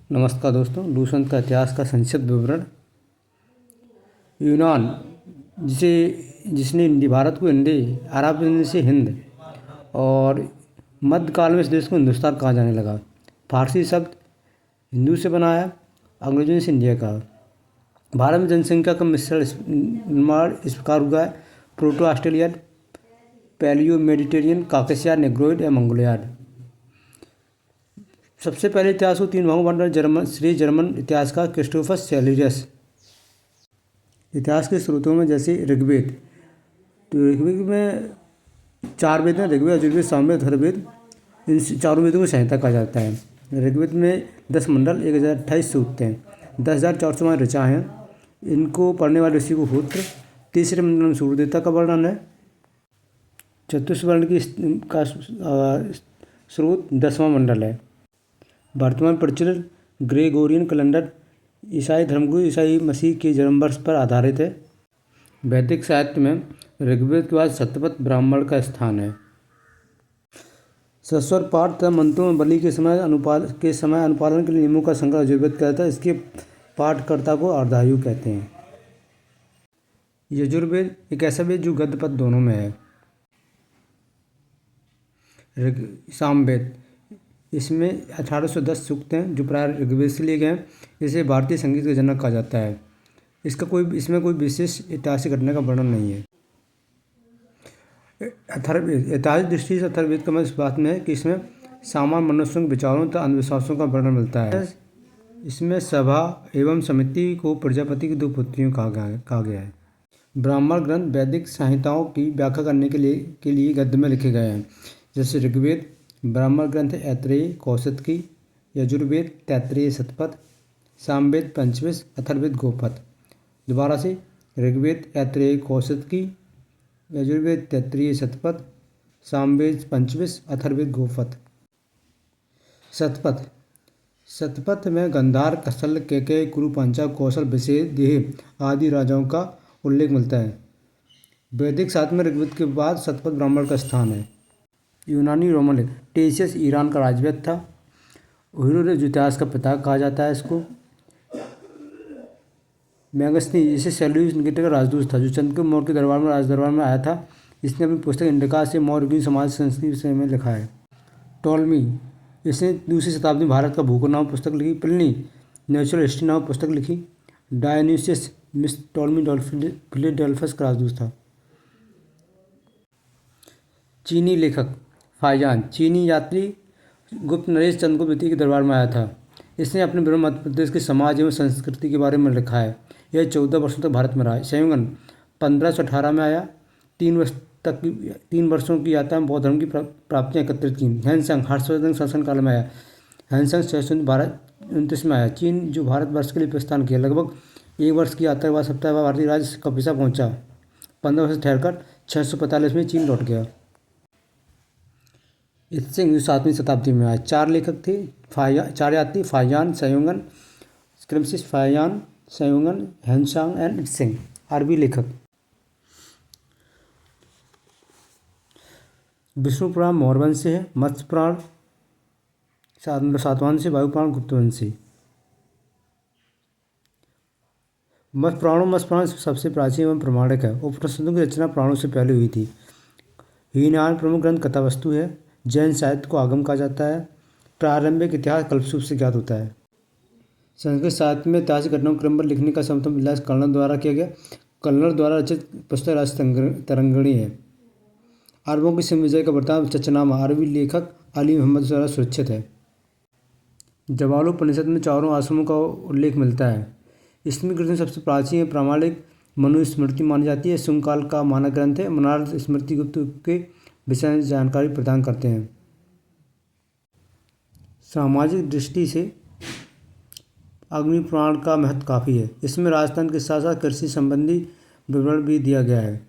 नमस्कार दोस्तों, लूसेंट का इतिहास का संक्षिप्त विवरण। यूनान जिसने भारत को अरब से हिंद और मध्यकाल में इस देश को हिंदुस्तान कहा जाने लगा। फारसी शब्द हिंदू से बनाया, अंग्रेजों ने इंडिया कहा। भारत में जनसंख्या का मिश्रण निर्माण इस प्रकार हुआ है: proto Australian, palaeo Mediterranean, Caucasian, negroid या मंगोलियाड। सबसे पहले इतिहास को 3 भागों में बांटा। जर्मन इतिहासकार क्रिस्टोफर सेल्यूसियस। इतिहास के स्रोतों में जैसे ऋग्वेद, तो ऋग्वेद में 4 वेद हैं: ऋग्वेद, यजुर्वेद, सामवेद, अथर्ववेद। इन चारों वेदों को संहिता कहा जाता है। ऋग्वेद में 10 मंडल, 1028 सूक्त हैं, 10,400 ऋचा हैं। इनको पढ़ने वाले ऋषि को होत्र। तीसरे मंडल में सूर्यदेवता का वर्णन है। चतुर्वर्ण का स्रोत 10वां मंडल है। वर्तमान प्रचलित ग्रेगोरियन कैलेंडर ईसाई धर्मगुरु ईसाई मसीह के जन्म वर्ष पर आधारित है। वैदिक साहित्य में ऋग्वेद के बाद शतपथ ब्राह्मण का स्थान है। सस्वर पाठ तथा मंत्रों में बलि के समय अनुपालन के लिए नियमों का संग्रह यजुर्वेद कहता है। इसके पाठकर्ता को अर्धायु कहते हैं। यजुर्वेद एक ऐसा वेद जो गद्य पद्य दोनों में है। सामवेद, इसमें 1810 सूक्त हैं जो प्राय ऋग्वेद से लिए गए हैं। इसे भारतीय संगीत का जनक कहा जाता है। इसमें कोई विशेष ऐतिहासिक घटना का वर्णन नहीं है। अथर्ववेद, ऐतिहासिक दृष्टि से अथर्ववेद का मत इस बात में है कि इसमें सामान्य मनुष्यों के विचारों तथा अंधविश्वासों का वर्णन मिलता है। इसमें सभा एवं समिति को प्रजापति की 2 पुत्रियों कहा गया है। ब्राह्मण ग्रंथ वैदिक संहिताओं की व्याख्या करने के लिए गद्य में लिखे गए हैं। जैसे ऋग्वेद ब्राह्मण ग्रंथ ऐत्रेय कौशिकी, यजुर्वेद तैत्तिरीय शतपथ, सामवेद पंचविश, अथर्ववेद गोपथ। दोबारा से ऋग्वेद ऐत्रेय कौशिकी, यजुर्वेद तैत्तिरीय शतपथ, सामवेद पंचविश, अथर्ववेद गोपथ। शतपथ में गंधार, कसल, केकय, कुरु, पांचाल, कौशल, विशेष, देह आदि राजाओं का उल्लेख मिलता है। वैदिक साहित्य में ऋग्वेद के बाद शतपथ ब्राह्मण का स्थान है। यूनानी रोमन टेशियस ईरान का राजवैद्य था। हेरोडोटस इतिहास का पिता कहा जाता है इसको। मैगस्थनीज, इसे सेल्यूसिड निकेटर का राजदूत था जो चंद्रगुप्त मौर्य के राजदरबार में आया था। इसने अपनी पुस्तक इंडिका से मौर्य की समाज संस्कृति विषय में लिखा है। टॉलमी, इसने 2वीं शताब्दी में भारत का भूगोल नामक पुस्तक लिखी। प्लिनी, नेचुरल हिस्ट्री नामक पुस्तक लिखी। डायोनिसियस मिस टॉलमी फिलाडेल्फस का राजदूत था। चीनी लेखक फाहियान, चीनी यात्री गुप्त नरेश चंद्रगुप्त द्वितीय के दरबार में आया था। इसने अपने विवरण मध्य प्रदेश के समाज एवं संस्कृति के बारे में लिखा है। यह 14 वर्षों तक भारत में रहा। संयोगन 1518 में आया। 3 वर्षों की यात्रा में बौद्ध धर्म की प्राप्तियाँ एकत्रित की। हैंसंग हर्षवर्धन शासनकाल में आया। हैंसंग 629 में आया। चीन जो भारतवर्ष के लिए प्रस्थान किया। लगभग 1 वर्ष की यात्रा के बाद सप्ताह बाद भारतीय राज्य कपिसा पहुँचा। 15 वर्ष ठहरकर 645 में चीन लौट गया। इत्सिंग जो 7वीं शताब्दी में आए। 4 लेखक थे, 4 यात्री फाहियान, संयोगन, क्रिम्सिस, फाहियान, संयोगन, हैंसांग एंड इत्सिंग। अरबी लेखक विष्णु पुराण मौर्यवंश से है। मत्स्य पुराण सातवाहन से, वायु पुराण गुप्तवंश से। मत्स्य पुराण सबसे प्राचीन एवं प्रमाणिक है। उपनिषदों की रचना पुराणों से पहले हुई थी। हीनयान प्रमुख ग्रंथ कथावस्तु है। जैन साहित्य को आगम कहा जाता है। प्रारंभिक इतिहास कल्पसूत्र से ज्ञात होता है। संस्कृत साहित्य में ऐतिहासिक घटनाओं को क्रमबद्ध लिखने का सर्वप्रथम प्रयास कन्नड़ द्वारा किया गया। कन्नड़ द्वारा रचित पुस्तक राजतरंगिणी तरंगिणी है। अरबों की सिंह विजय का वृत्तांत चचनामा अरबी लेखक अली मोहम्मद द्वारा सुरक्षित है। जवालोपनिषद में चारों आश्रमों का उल्लेख मिलता है। इसमें ग्रंथ सबसे प्राचीन और प्रामाणिक मनुस्मृति मानी जाती है। शुंगकाल का मानक ग्रंथ है। मनार्थ स्मृति गुप्त के विषय में जानकारी प्रदान करते हैं। सामाजिक दृष्टि से अग्नि पुराण का महत्व काफ़ी है। इसमें राजतंत्र के साथ साथ कृषि संबंधी विवरण भी दिया गया है।